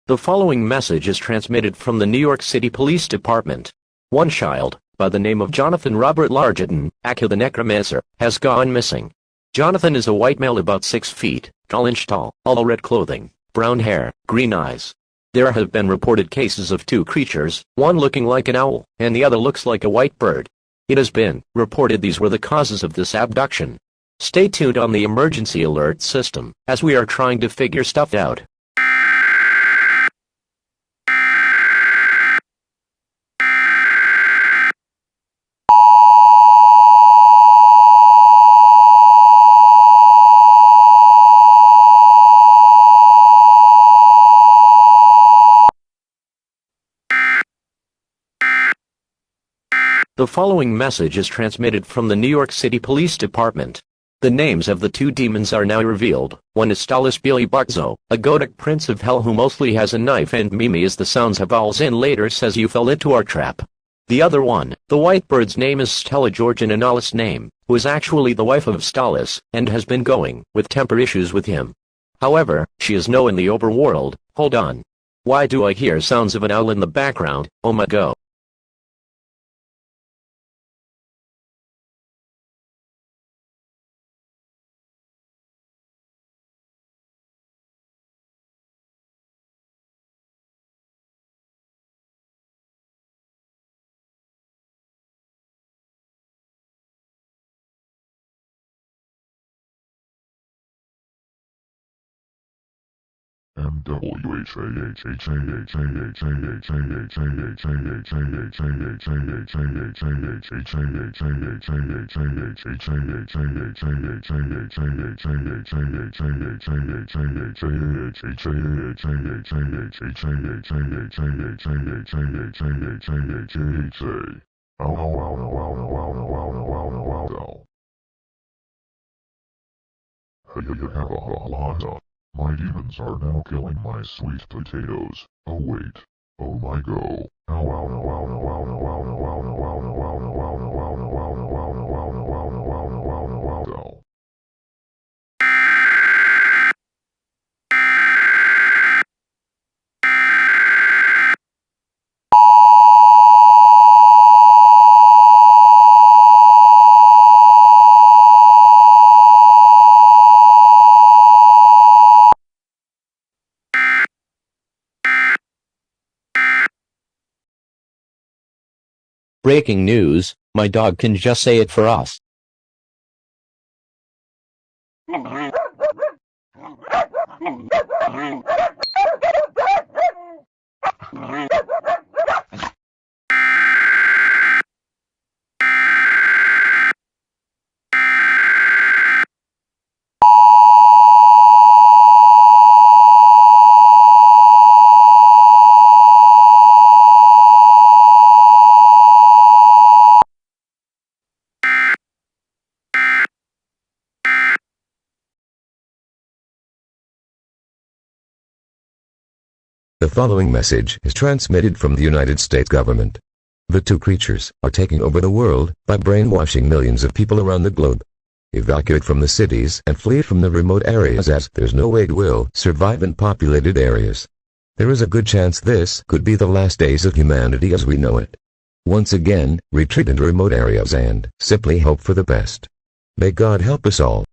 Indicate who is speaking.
Speaker 1: The following message is transmitted from the New York City Police Department. One child, by the name of Jonathan Robert Largeton, aka the Necromancer, has gone missing. Jonathan is a white male about 6 feet, tall inch tall, all red clothing, brown hair, green eyes. There have been reported cases of 2 creatures, one looking like an owl, and the other looks like a white bird. It has been reported these were the causes of this abduction. Stay tuned on the emergency alert system, as we are trying to figure stuff out. The following message is transmitted from the New York City Police Department. The names of the 2 demons are now revealed. One is Stolas and Buckzo, a Goetia prince of hell who mostly has a knife and mimics the sounds of owls and later says you fell into our trap. The other one, the white bird's name is Stella Georgian Knolastname, who is actually the wife of Stolas, and has been going with temper issues with him. However, she is known in the overworld. Hold on. Why do I hear sounds of an owl in the background? Oh my god.
Speaker 2: My demons are now killing my sweet potatoes. Oh wait. Oh my go.
Speaker 1: Breaking news, my dog can just say it for us.
Speaker 3: The following message is transmitted from the United States government. The 2 creatures are taking over the world by brainwashing millions of people around the globe. Evacuate from the cities and flee from the remote areas as there's no way will survive in populated areas. There is a good chance this could be the last days of humanity as we know it. Once again, retreat into remote areas and simply hope for the best. May God help us all.